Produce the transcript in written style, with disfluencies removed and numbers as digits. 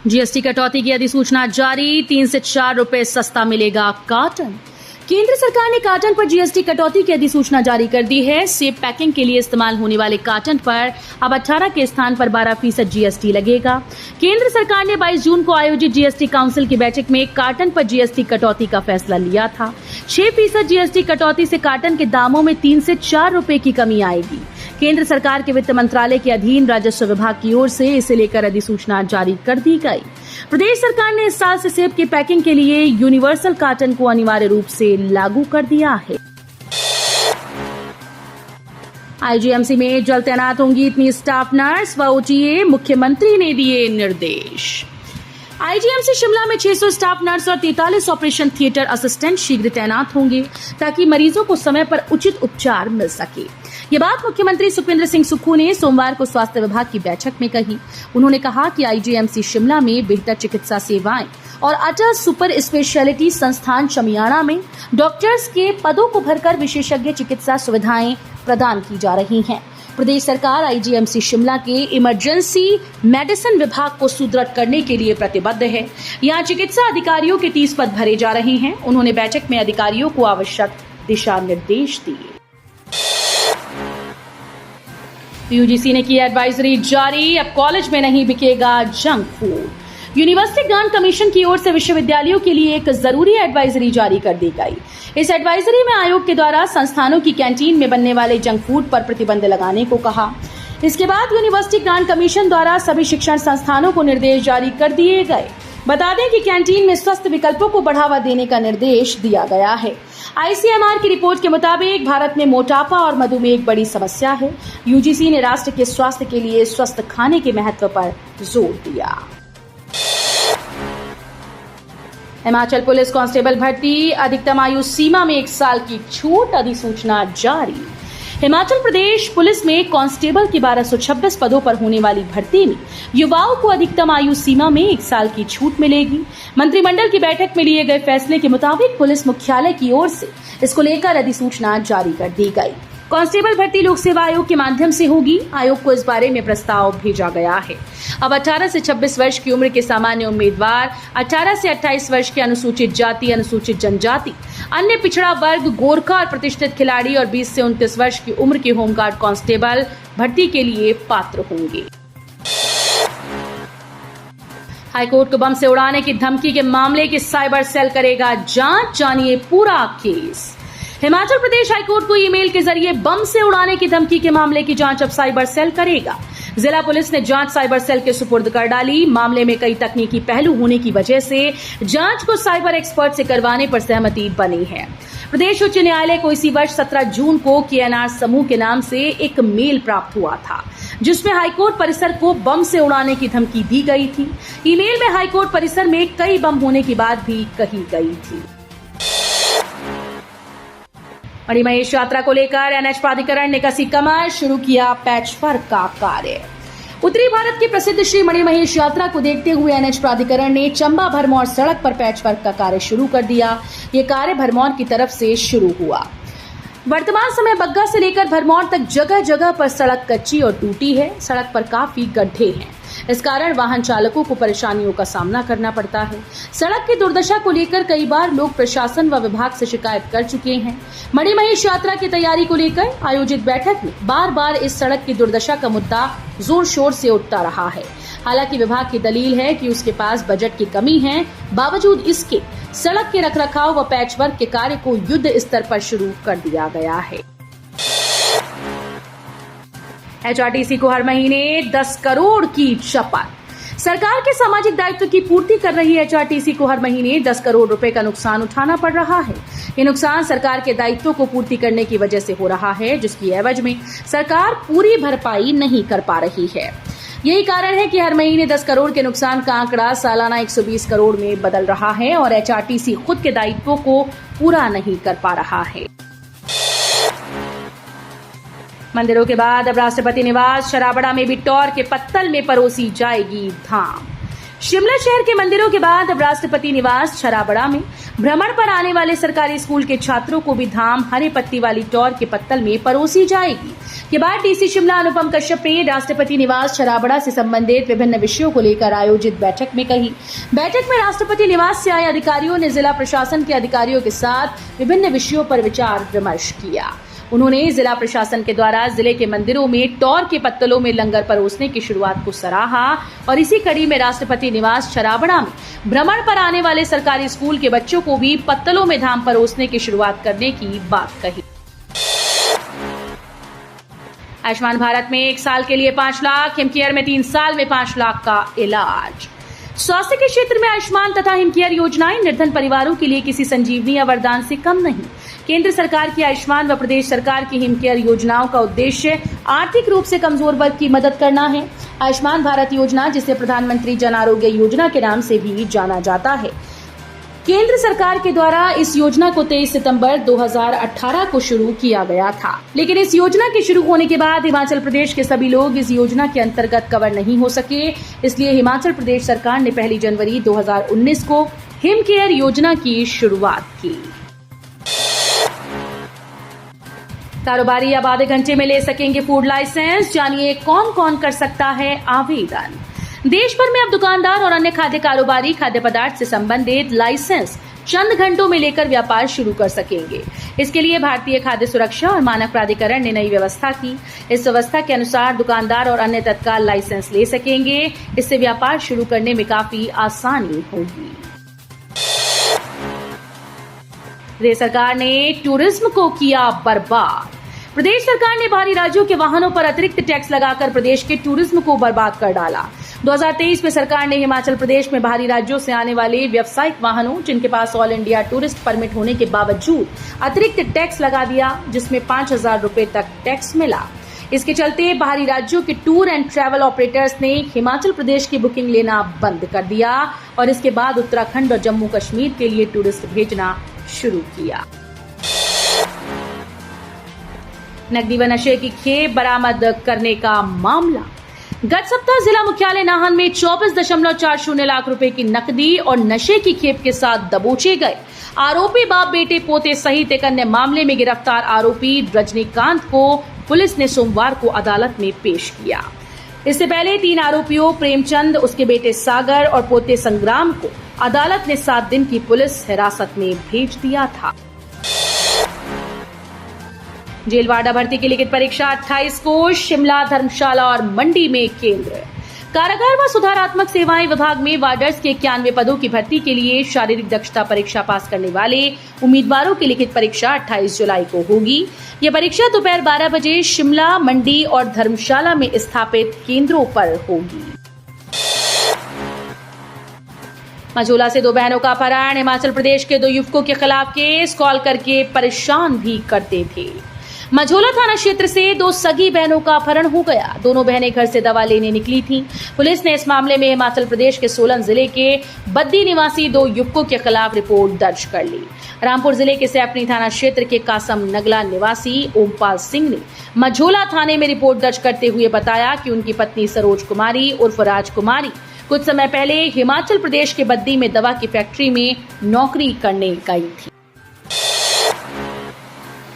GST कटौती की अधिसूचना जारी, 3 से 4 रुपए सस्ता मिलेगा कार्टन। केंद्र सरकार ने कार्टन पर जीएसटी कटौती की अधिसूचना जारी कर दी है। सेब पैकिंग के लिए इस्तेमाल होने वाले कार्टन पर अब 18 के स्थान पर 12% जीएसटी लगेगा। केंद्र सरकार ने 22 जून को आयोजित जीएसटी काउंसिल की बैठक में कार्टन पर जीएसटी कटौती का फैसला लिया था। 6% जीएसटी कटौती से कार्टन के दामों में 3 से 4 रुपए की कमी आएगी। केंद्र सरकार के वित्त मंत्रालय के अधीन राजस्व विभाग की ओर से इसे लेकर अधिसूचना जारी कर दी गई। प्रदेश सरकार ने इस साल से सेब की पैकिंग के लिए यूनिवर्सल कार्टन को अनिवार्य रूप से लागू कर दिया है। आईजीएमसी में जल्द तैनात होंगी इतनी स्टाफ नर्स व ओटीए, मुख्यमंत्री ने दिए निर्देश। आईजीएमसी शिमला में 600 स्टाफ नर्स और 43 ऑपरेशन थिएटर असिस्टेंट शीघ्र तैनात होंगे ताकि मरीजों को समय पर उचित उपचार मिल सके। ये बात मुख्यमंत्री सुखविंदर सिंह सुक्खू ने सोमवार को स्वास्थ्य विभाग की बैठक में कही। उन्होंने कहा कि आईजीएमसी शिमला में बेहतर चिकित्सा सेवाएं और अटल सुपर स्पेशलिटी संस्थान शमियाड़ा में डॉक्टर्स के पदों को भरकर विशेषज्ञ चिकित्सा सुविधाएं प्रदान की जा रही हैं। प्रदेश सरकार आईजीएमसी शिमला के इमरजेंसी मेडिसिन विभाग को सुदृढ़ करने के लिए प्रतिबद्ध है। यहाँ चिकित्सा अधिकारियों के 30 पद भरे जा रहे हैं। उन्होंने बैठक में अधिकारियों को आवश्यक दिशा निर्देश दिए। यूजीसी ने की एडवाइजरी जारी, अब कॉलेज में नहीं बिकेगा junk food. University grant commission की ओर से विश्वविद्यालयों के लिए एक जरूरी एडवाइजरी जारी कर दी गई। इस एडवाइजरी में आयोग के द्वारा संस्थानों की कैंटीन में बनने वाले जंक फूड पर प्रतिबंध लगाने को कहा। इसके बाद यूनिवर्सिटी ग्रांट कमीशन द्वारा सभी शिक्षण संस्थानों को निर्देश जारी कर दिए गए। बता दें कि कैंटीन में स्वस्थ विकल्पों को बढ़ावा देने का निर्देश दिया गया है। आईसीएमआर की रिपोर्ट के मुताबिक भारत में मोटापा और मधुमेह एक बड़ी समस्या है। यूजीसी ने राष्ट्र के स्वास्थ्य के लिए स्वस्थ खाने के महत्व पर जोर दिया। हिमाचल पुलिस कांस्टेबल भर्ती, अधिकतम आयु सीमा में 1 साल की छूट, अधिसूचना जारी। हिमाचल प्रदेश पुलिस में कांस्टेबल की 1226 पदों पर होने वाली भर्ती में युवाओं को अधिकतम आयु सीमा में 1 साल की छूट मिलेगी। मंत्रिमंडल की बैठक में लिए गए फैसले के मुताबिक पुलिस मुख्यालय की ओर से इसको लेकर अधिसूचना जारी कर दी गई। कांस्टेबल भर्ती लोक सेवा आयोग के माध्यम से होगी। आयोग को इस बारे में प्रस्ताव भेजा गया है। अब 18 से 26 वर्ष की उम्र के सामान्य उम्मीदवार, 18 से 28 वर्ष के अनुसूचित जाति, अनुसूचित जनजाति, अन्य पिछड़ा वर्ग, गोरखा और प्रतिष्ठित खिलाड़ी और 20 से 29 वर्ष की उम्र के होमगार्ड कांस्टेबल भर्ती के लिए पात्र होंगे। हाईकोर्ट को बम से उड़ाने की धमकी के मामले की साइबर सेल करेगा जांच, जानिए पूरा केस। हिमाचल प्रदेश हाईकोर्ट को ईमेल के जरिए बम से उड़ाने की धमकी के मामले की जांच अब साइबर सेल करेगा। जिला पुलिस ने जांच साइबर सेल के सुपुर्द कर डाली। मामले में कई तकनीकी पहलू होने की वजह से जांच को साइबर एक्सपर्ट से करवाने पर सहमति बनी है। प्रदेश उच्च न्यायालय को इसी वर्ष 17 जून को केएनआर समूह के नाम से एक मेल प्राप्त हुआ था, जिसमें हाईकोर्ट परिसर को बम से उड़ाने की धमकी दी गई थी। ईमेल में हाईकोर्ट परिसर में कई बम होने की बात भी कही गई थी। मणिमहेश यात्रा को लेकर एनएच प्राधिकरण ने कसी कमर, शुरू किया पैचवर्क का कार्य। उत्तरी भारत की प्रसिद्ध श्री मणिमहेश यात्रा को देखते हुए एनएच प्राधिकरण ने चंबा भरमौर सड़क पर पैचवर्क का कार्य शुरू कर दिया। ये कार्य भरमौर की तरफ से शुरू हुआ। वर्तमान समय बग्गा से लेकर भरमौर तक जगह जगह पर सड़क कच्ची और टूटी है। सड़क पर काफी गड्ढे हैं। इस कारण वाहन चालकों को परेशानियों का सामना करना पड़ता है। सड़क की दुर्दशा को लेकर कई बार लोग प्रशासन व विभाग से शिकायत कर चुके हैं। मणिमहेश यात्रा की तैयारी को लेकर आयोजित बैठक में बार बार इस सड़क की दुर्दशा का मुद्दा जोर शोर से उठता रहा है। हालांकि विभाग की दलील है कि उसके पास बजट की कमी है। बावजूद इसके सड़क के रखरखाव व पैचवर्क के कार्य को युद्ध स्तर पर शुरू कर दिया गया है। एचआरटीसी को हर महीने 10 करोड़ की शपथ। सरकार के सामाजिक दायित्व की पूर्ति कर रही एचआरटीसी को हर महीने 10 करोड़ रुपए का नुकसान उठाना पड़ रहा है। ये नुकसान सरकार के दायित्वों को पूर्ति करने की वजह से हो रहा है, जिसकी एवज में सरकार पूरी भरपाई नहीं कर पा रही है। यही कारण है कि हर महीने 10 करोड़ के नुकसान का आंकड़ा सालाना 120 करोड़ में बदल रहा है और एचआरटीसी खुद के दायित्वों को पूरा नहीं कर पा रहा है। मंदिरों के बाद अब राष्ट्रपति निवास छराबड़ा में भी टौर के पत्तल में परोसी जाएगी धाम। शिमला शहर के मंदिरों के बाद अब राष्ट्रपति निवास छराबड़ा में भ्रमण पर आने वाले सरकारी स्कूल के छात्रों को भी धाम हरे पत्ती वाली टौर के पत्तल में परोसी जाएगी। के बाद डीसी शिमला अनुपम कश्यप ने राष्ट्रपति निवास छराबड़ा से संबंधित विभिन्न विषयों को लेकर आयोजित बैठक में कही। बैठक में राष्ट्रपति निवास से आए अधिकारियों ने जिला प्रशासन के अधिकारियों के साथ विभिन्न विषयों पर विचार विमर्श किया। उन्होंने जिला प्रशासन के द्वारा जिले के मंदिरों में टौर के पत्तलों में लंगर परोसने की शुरुआत को सराहा और इसी कड़ी में राष्ट्रपति निवास छराबड़ा में भ्रमण पर आने वाले सरकारी स्कूल के बच्चों को भी पत्तलों में धाम परोसने की शुरुआत करने की बात कही। आयुष्मान भारत में 1 साल के लिए 5 लाख, हिमकेयर में 3 साल में 5 लाख का इलाज। स्वास्थ्य के क्षेत्र में आयुष्मान तथा हिमकेयर योजनाएं निर्धन परिवारों के लिए किसी संजीवनी या वरदान से कम नहीं। केंद्र सरकार की आयुष्मान व प्रदेश सरकार की हिमकेयर योजनाओं का उद्देश्य आर्थिक रूप से कमजोर वर्ग की मदद करना है। आयुष्मान भारत योजना, जिसे प्रधानमंत्री जन आरोग्य योजना के नाम से भी जाना जाता है, केंद्र सरकार के द्वारा इस योजना को 23 सितंबर 2018 को शुरू किया गया था। लेकिन इस योजना के शुरू होने के बाद हिमाचल प्रदेश के सभी लोग इस योजना के अंतर्गत कवर नहीं हो सके। इसलिए हिमाचल प्रदेश सरकार ने 1 जनवरी 2019 को हिमकेयर योजना की शुरुआत की। कारोबारी अब आधे घंटे में ले सकेंगे फूड लाइसेंस। जानिए कौन कौन कर सकता है आवेदन। देश भर में अब दुकानदार और अन्य खाद्य कारोबारी खाद्य पदार्थ से संबंधित लाइसेंस चंद घंटों में लेकर व्यापार शुरू कर सकेंगे। इसके लिए भारतीय खाद्य सुरक्षा और मानक प्राधिकरण ने नई व्यवस्था की। इस व्यवस्था के अनुसार दुकानदार और अन्य तत्काल लाइसेंस ले सकेंगे। इससे व्यापार शुरू करने में काफी आसानी होगी। प्रदेश सरकार ने टूरिज्म को किया बर्बाद। प्रदेश सरकार ने बाहरी राज्यों के वाहनों पर अतिरिक्त टैक्स लगाकर प्रदेश के टूरिज्म को बर्बाद कर डाला। 2023 में सरकार ने हिमाचल प्रदेश में बाहरी राज्यों से आने वाले व्यावसायिक वाहनों, जिनके पास ऑल इंडिया टूरिस्ट परमिट होने के बावजूद अतिरिक्त टैक्स लगा दिया, जिसमें 5,000 रुपए तक टैक्स मिला। इसके चलते बाहरी राज्यों के टूर एंड ट्रैवल ऑपरेटर्स ने हिमाचल प्रदेश की बुकिंग लेना बंद कर दिया और इसके बाद उत्तराखंड और जम्मू कश्मीर के लिए टूरिस्ट भेजना शुरू किया। नकदी व नशे की खेप बरामद करने का मामला। गत सप्ताह जिला मुख्यालय नाहन में 24.40 लाख रुपए की नकदी और नशे की खेप के साथ दबोचे गए आरोपी बाप बेटे पोते सहित एक अन्य मामले में गिरफ्तार आरोपी रजनीकांत को पुलिस ने सोमवार को अदालत में पेश किया। इससे पहले 3 आरोपियों प्रेमचंद, उसके बेटे सागर और पोते संग्राम को अदालत ने 7 दिन की पुलिस हिरासत में भेज दिया था। जेलवाड़ा भर्ती की लिखित परीक्षा 28 को। शिमला, धर्मशाला और मंडी में केंद्र। कारागार व सुधारात्मक सेवाएं विभाग में वार्डर्स के 91 पदों की भर्ती के लिए शारीरिक दक्षता परीक्षा पास करने वाले उम्मीदवारों की लिखित परीक्षा 28 जुलाई को होगी। यह परीक्षा दोपहर 12 बजे शिमला, मंडी और धर्मशाला में स्थापित केंद्रों पर होगी। मझोला से 2 बहनों का अपहरण। हिमाचल प्रदेश के 2 युवकों के खिलाफ केस, कॉल करके परेशान भी करते थे। मझोला थाना क्षेत्र से 2 सगी बहनों का अपहरण हो गया। दोनों बहनें घर से दवा लेने निकली थीं। पुलिस ने इस मामले में हिमाचल प्रदेश के सोलन जिले के बद्दी निवासी 2 युवकों के खिलाफ रिपोर्ट दर्ज कर ली। रामपुर जिले के सैफनी थाना क्षेत्र के कासम नगला निवासी ओमपाल सिंह ने मझोला थाने में रिपोर्ट दर्ज करते हुए बताया कि उनकी पत्नी सरोज कुमारी उर्फ राजकुमारी कुछ समय पहले हिमाचल प्रदेश के बद्दी में दवा की फैक्ट्री में नौकरी करने गई थी।